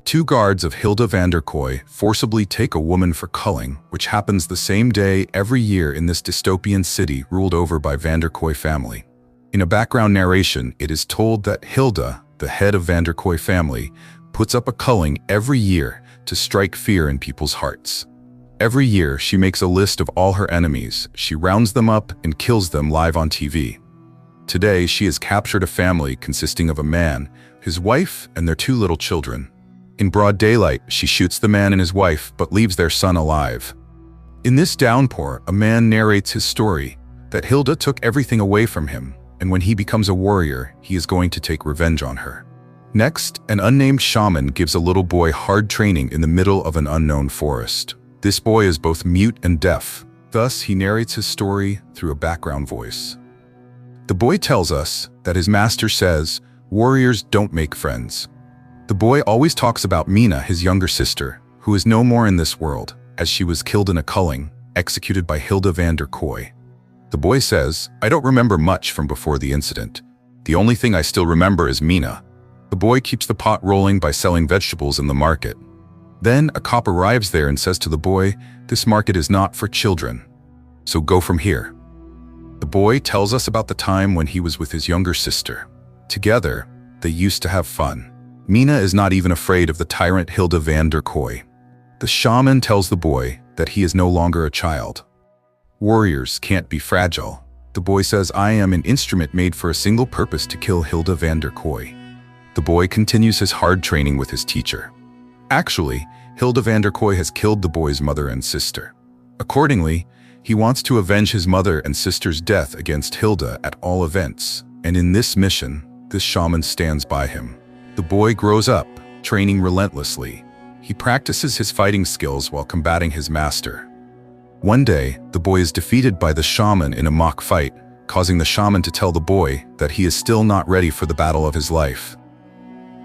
Two guards of Hilda van der Kooi forcibly take a woman for culling, which happens the same day every year in this dystopian city ruled over by van der Kooi family. In a background narration, it is told that Hilda, the head of van der Kooi family, puts up a culling every year to strike fear in people's hearts. Every year, she makes a list of all her enemies, she rounds them up and kills them live on TV. Today, she has captured a family consisting of a man, his wife, and their two little children. In broad daylight, she shoots the man and his wife, but leaves their son alive. In this downpour, a man narrates his story, that Hilda took everything away from him, and when he becomes a warrior, he is going to take revenge on her. Next, an unnamed shaman gives a little boy hard training in the middle of an unknown forest. This boy is both mute and deaf, thus he narrates his story through a background voice. The boy tells us that his master says, "Warriors don't make friends." The boy always talks about Mina, his younger sister, who is no more in this world, as she was killed in a culling, executed by Hilda van der Kooi. The boy says, "I don't remember much from before the incident. The only thing I still remember is Mina." The boy keeps the pot rolling by selling vegetables in the market. Then a cop arrives there and says to the boy, "This market is not for children, so go from here." The boy tells us about the time when he was with his younger sister. Together, they used to have fun. Mina is not even afraid of the tyrant Hilda van der Kooi. The shaman tells the boy that he is no longer a child. Warriors can't be fragile. The boy says, "I am an instrument made for a single purpose, to kill Hilda van der Kooi." The boy continues his hard training with his teacher. Actually, Hilda van der Kooi has killed the boy's mother and sister. Accordingly, he wants to avenge his mother and sister's death against Hilda at all events, and in this mission, this shaman stands by him. The boy grows up, training relentlessly. He practices his fighting skills while combating his master. One day, the boy is defeated by the shaman in a mock fight, causing the shaman to tell the boy that he is still not ready for the battle of his life.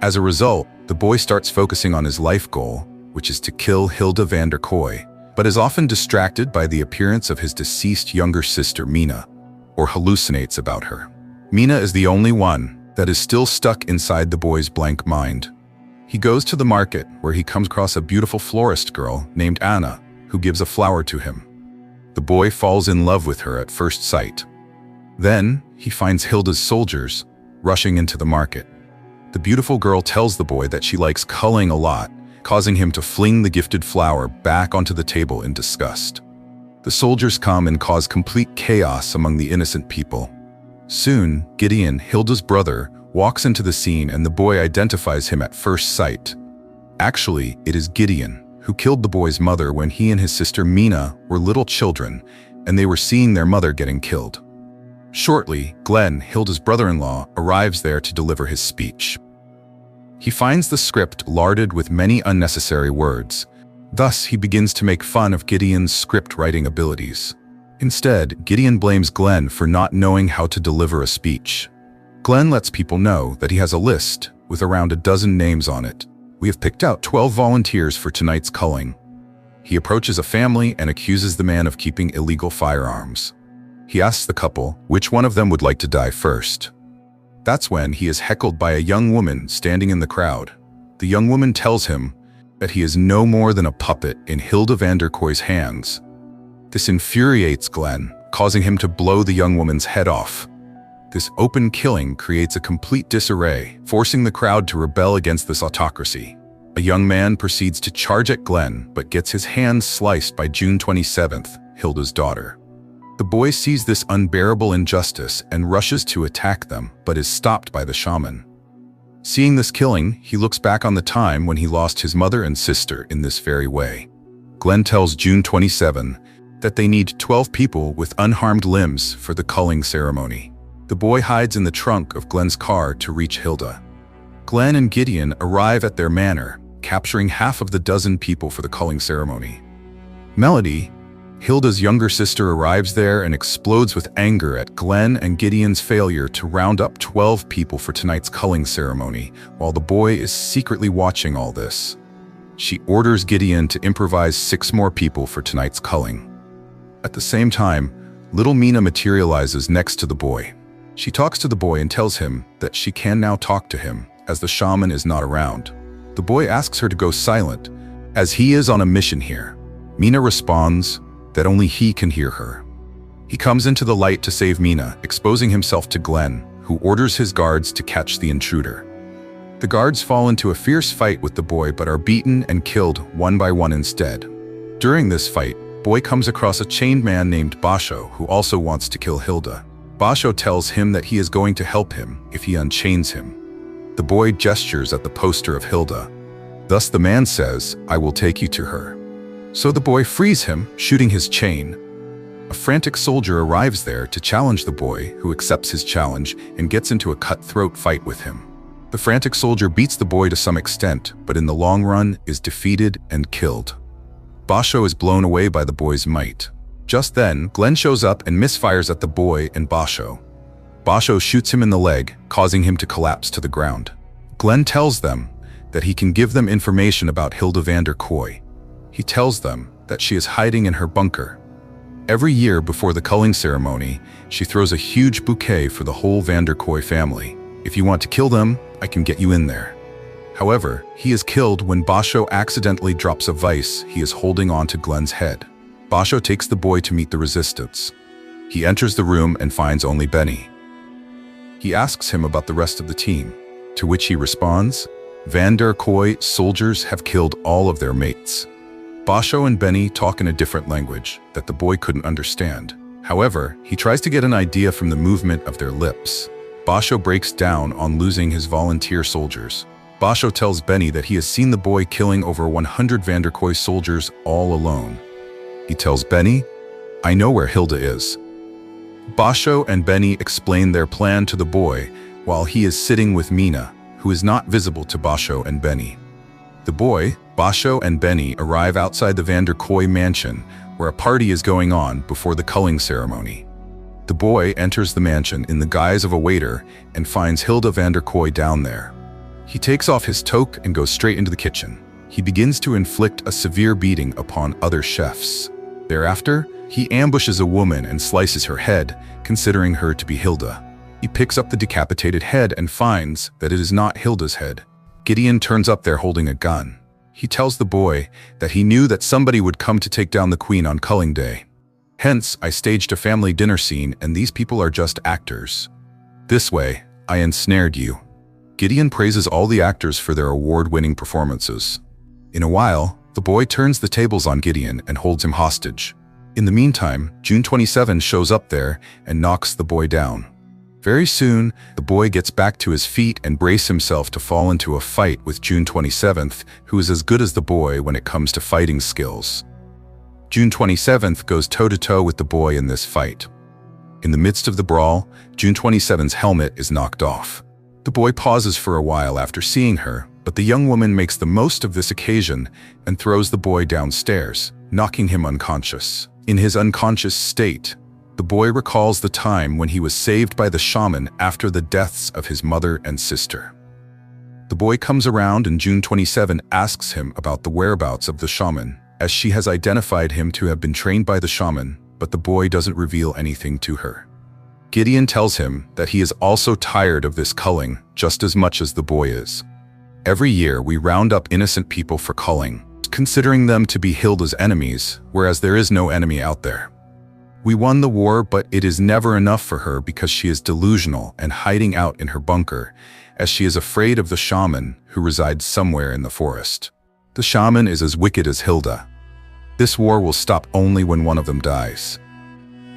As a result, the boy starts focusing on his life goal, which is to kill Hilda van der Kooi, but is often distracted by the appearance of his deceased younger sister Mina, or hallucinates about her. Mina is the only one that is still stuck inside the boy's blank mind. He goes to the market where he comes across a beautiful florist girl named Anna, who gives a flower to him. The boy falls in love with her at first sight. Then, he finds Hilda's soldiers rushing into the market. The beautiful girl tells the boy that she likes culling a lot, causing him to fling the gifted flower back onto the table in disgust. The soldiers come and cause complete chaos among the innocent people. Soon, Gideon, Hilda's brother, walks into the scene and the boy identifies him at first sight. Actually, it is Gideon, who killed the boy's mother when he and his sister Mina were little children, and they were seeing their mother getting killed. Shortly, Glenn, Hilda's brother-in-law, arrives there to deliver his speech. He finds the script larded with many unnecessary words. Thus, he begins to make fun of Gideon's script writing abilities. Instead, Gideon blames Glenn for not knowing how to deliver a speech. Glenn lets people know that he has a list with around a dozen names on it. "We have picked out 12 volunteers for tonight's culling." He approaches a family and accuses the man of keeping illegal firearms. He asks the couple which one of them would like to die first. That's when he is heckled by a young woman standing in the crowd. The young woman tells him that he is no more than a puppet in Hilda van der Kooi's hands. This infuriates Glenn, causing him to blow the young woman's head off. This open killing creates a complete disarray, forcing the crowd to rebel against this autocracy. A young man proceeds to charge at Glenn, but gets his hands sliced by June 27th, Hilda's daughter. The boy sees this unbearable injustice and rushes to attack them, but is stopped by the shaman. Seeing this killing, he looks back on the time when he lost his mother and sister in this very way. Glenn tells June 27 that they need 12 people with unharmed limbs for the culling ceremony. The boy hides in the trunk of Glenn's car to reach Hilda. Glenn and Gideon arrive at their manor, capturing half of the dozen people for the culling ceremony. Melody, Hilda's younger sister, arrives there and explodes with anger at Glenn and Gideon's failure to round up 12 people for tonight's culling ceremony, while the boy is secretly watching all this. She orders Gideon to improvise 6 more people for tonight's culling. At the same time, little Mina materializes next to the boy. She talks to the boy and tells him that she can now talk to him, as the shaman is not around. The boy asks her to go silent, as he is on a mission here. Mina responds that only he can hear her. He comes into the light to save Mina, exposing himself to Glenn, who orders his guards to catch the intruder. The guards fall into a fierce fight with the boy but are beaten and killed one by one instead. During this fight, Boy comes across a chained man named Basho who also wants to kill Hilda. Basho tells him that he is going to help him if he unchains him. The boy gestures at the poster of Hilda. Thus the man says, "I will take you to her." So the boy frees him, shooting his chain. A frantic soldier arrives there to challenge the boy, who accepts his challenge and gets into a cutthroat fight with him. The frantic soldier beats the boy to some extent, but in the long run is defeated and killed. Basho is blown away by the boy's might. Just then, Glenn shows up and misfires at the boy and Basho. Basho shoots him in the leg, causing him to collapse to the ground. Glenn tells them that he can give them information about Hilda van der Kooi. He tells them that she is hiding in her bunker. Every year before the culling ceremony, she throws a huge bouquet for the whole van der Kooi family. If you want to kill them, I can get you in there. However, he is killed when Basho accidentally drops a vice he is holding onto Glenn's head. Basho takes the boy to meet the resistance. He enters the room and finds only Benny. He asks him about the rest of the team, to which he responds, "Van der Kooi soldiers have killed all of their mates." Basho and Benny talk in a different language that the boy couldn't understand. However, he tries to get an idea from the movement of their lips. Basho breaks down on losing his volunteer soldiers. Basho tells Benny that he has seen the boy killing over 100 van der Kooi soldiers all alone. He tells Benny, "I know where Hilda is." Basho and Benny explain their plan to the boy while he is sitting with Mina, who is not visible to Basho and Benny. The boy, Basho and Benny arrive outside the van der Kooi mansion where a party is going on before the culling ceremony. The boy enters the mansion in the guise of a waiter and finds Hilda van der Kooi down there. He takes off his toque and goes straight into the kitchen. He begins to inflict a severe beating upon other chefs. Thereafter, he ambushes a woman and slices her head, considering her to be Hilda. He picks up the decapitated head and finds that it is not Hilda's head. Gideon turns up there holding a gun. He tells the boy that he knew that somebody would come to take down the queen on culling day. Hence, I staged a family dinner scene and these people are just actors. This way, I ensnared you. Gideon praises all the actors for their award-winning performances. In a while, the boy turns the tables on Gideon and holds him hostage. In the meantime, June 27 shows up there and knocks the boy down. Very soon, the boy gets back to his feet and braces himself to fall into a fight with June 27th, who is as good as the boy when it comes to fighting skills. June 27th goes toe-to-toe with the boy in this fight. In the midst of the brawl, June 27's helmet is knocked off. The boy pauses for a while after seeing her, but the young woman makes the most of this occasion and throws the boy downstairs, knocking him unconscious. In his unconscious state, the boy recalls the time when he was saved by the shaman after the deaths of his mother and sister. The boy comes around and June 27 asks him about the whereabouts of the shaman, as she has identified him to have been trained by the shaman, but the boy doesn't reveal anything to her. Gideon tells him that he is also tired of this culling just as much as the boy is. Every year we round up innocent people for culling, considering them to be Hilda's enemies, whereas there is no enemy out there. We won the war, but it is never enough for her because she is delusional and hiding out in her bunker, as she is afraid of the shaman who resides somewhere in the forest. The shaman is as wicked as Hilda. This war will stop only when one of them dies.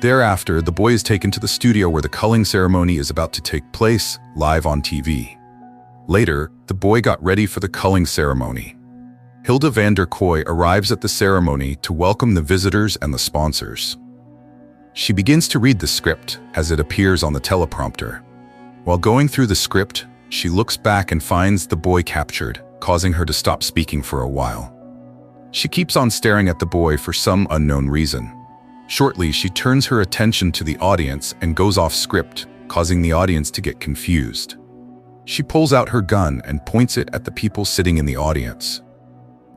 Thereafter, the boy is taken to the studio where the culling ceremony is about to take place, live on TV. Later, the boy got ready for the culling ceremony. Hilda van der Kooi arrives at the ceremony to welcome the visitors and the sponsors. She begins to read the script as it appears on the teleprompter. While going through the script, she looks back and finds the boy captured, causing her to stop speaking for a while. She keeps on staring at the boy for some unknown reason. Shortly, she turns her attention to the audience and goes off script, causing the audience to get confused. She pulls out her gun and points it at the people sitting in the audience.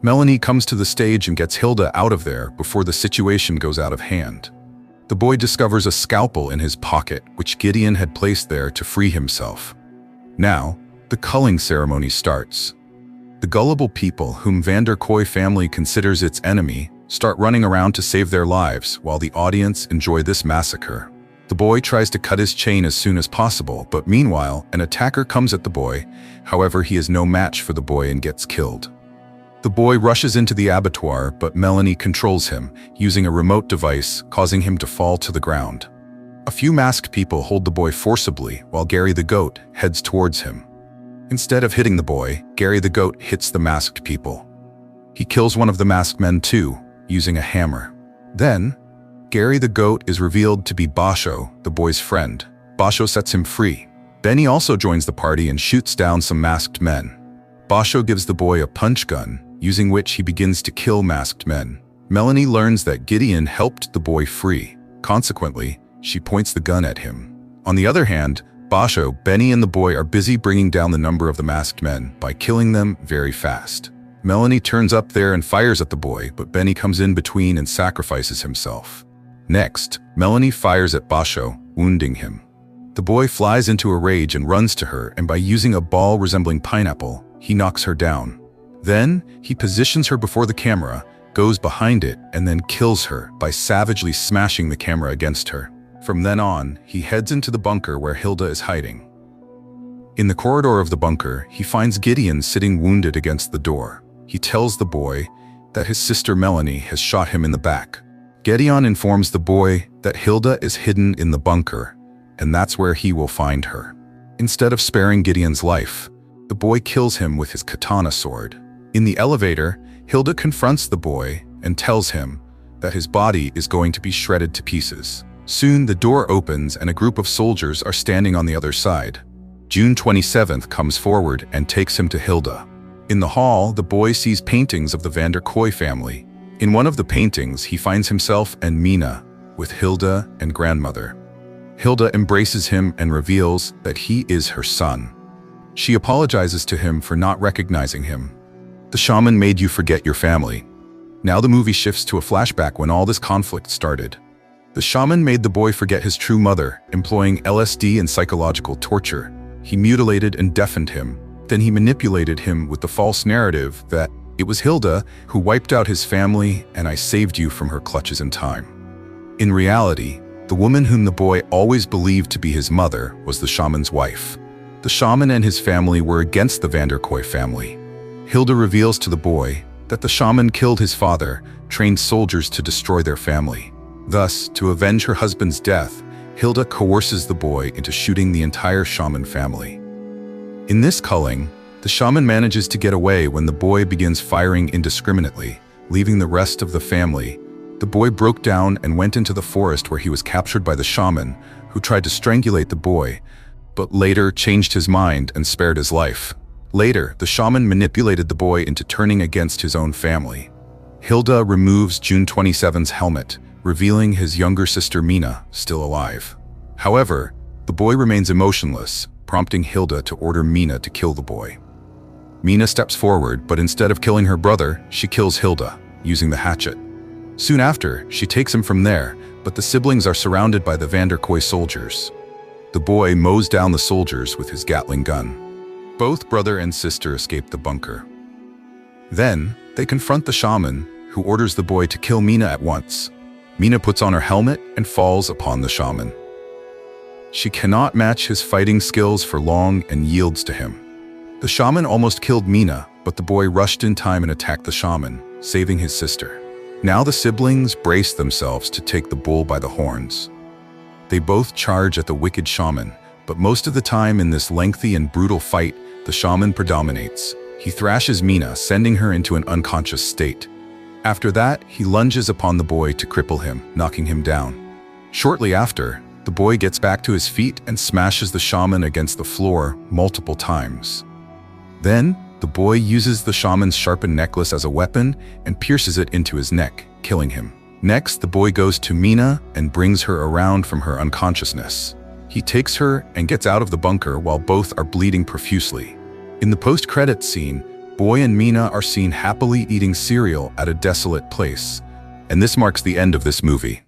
Melanie comes to the stage and gets Hilda out of there before the situation goes out of hand. The boy discovers a scalpel in his pocket, which Gideon had placed there to free himself. Now, the culling ceremony starts. The gullible people whom van der Kooi family considers its enemy start running around to save their lives while the audience enjoy this massacre. The boy tries to cut his chain as soon as possible, but meanwhile, an attacker comes at the boy. However, he is no match for the boy and gets killed. The boy rushes into the abattoir, but Melanie controls him, using a remote device, causing him to fall to the ground. A few masked people hold the boy forcibly, while Gary the goat heads towards him. Instead of hitting the boy, Gary the goat hits the masked people. He kills one of the masked men too, using a hammer. Then, Gary the goat is revealed to be Basho, the boy's friend. Basho sets him free. Benny also joins the party and shoots down some masked men. Basho gives the boy a punch gun, using which he begins to kill masked men. Melanie learns that Gideon helped the boy free. Consequently, she points the gun at him. On the other hand, Basho, Benny, and the boy are busy bringing down the number of the masked men by killing them very fast. Melanie turns up there and fires at the boy, but Benny comes in between and sacrifices himself. Next, Melanie fires at Basho, wounding him. The boy flies into a rage and runs to her, and by using a ball resembling pineapple, he knocks her down. Then, he positions her before the camera, goes behind it, and then kills her by savagely smashing the camera against her. From then on, he heads into the bunker where Hilda is hiding. In the corridor of the bunker, he finds Gideon sitting wounded against the door. He tells the boy that his sister Melanie has shot him in the back. Gideon informs the boy that Hilda is hidden in the bunker, and that's where he will find her. Instead of sparing Gideon's life, the boy kills him with his katana sword. In the elevator, Hilda confronts the boy and tells him that his body is going to be shredded to pieces. Soon, the door opens and a group of soldiers are standing on the other side. June 27th comes forward and takes him to Hilda. In the hall, the boy sees paintings of the van der Kooi family. In one of the paintings, he finds himself and Mina, with Hilda and grandmother. Hilda embraces him and reveals that he is her son. She apologizes to him for not recognizing him. The shaman made you forget your family. Now the movie shifts to a flashback when all this conflict started. The shaman made the boy forget his true mother, employing LSD and psychological torture. He mutilated and deafened him. Then he manipulated him with the false narrative that it was Hilda who wiped out his family and I saved you from her clutches in time. In reality, the woman whom the boy always believed to be his mother was the shaman's wife. The shaman and his family were against the van der Kooi family. Hilda reveals to the boy that the shaman killed his father, trained soldiers to destroy their family. Thus, to avenge her husband's death, Hilda coerces the boy into shooting the entire shaman family. In this culling, the shaman manages to get away when the boy begins firing indiscriminately, leaving the rest of the family. The boy broke down and went into the forest where he was captured by the shaman, who tried to strangulate the boy, but later changed his mind and spared his life. Later, the shaman manipulated the boy into turning against his own family. Hilda removes June 27's helmet, revealing his younger sister Mina still alive. However, the boy remains emotionless, prompting Hilda to order Mina to kill the boy. Mina steps forward, but instead of killing her brother, she kills Hilda, using the hatchet. Soon after, she takes him from there, but the siblings are surrounded by the van der Kooi soldiers. The boy mows down the soldiers with his Gatling gun. Both brother and sister escape the bunker. Then, they confront the shaman, who orders the boy to kill Mina at once. Mina puts on her helmet and falls upon the shaman. She cannot match his fighting skills for long and yields to him. The shaman almost killed Mina, but the boy rushed in time and attacked the shaman, saving his sister. Now the siblings brace themselves to take the bull by the horns. They both charge at the wicked shaman, but most of the time in this lengthy and brutal fight, the shaman predominates. He thrashes Mina, sending her into an unconscious state. After that, he lunges upon the boy to cripple him, knocking him down. Shortly after, the boy gets back to his feet and smashes the shaman against the floor multiple times. Then, the boy uses the shaman's sharpened necklace as a weapon and pierces it into his neck, killing him. Next, the boy goes to Mina and brings her around from her unconsciousness. He takes her and gets out of the bunker while both are bleeding profusely. In the post-credits scene, Boy and Mina are seen happily eating cereal at a desolate place, and this marks the end of this movie.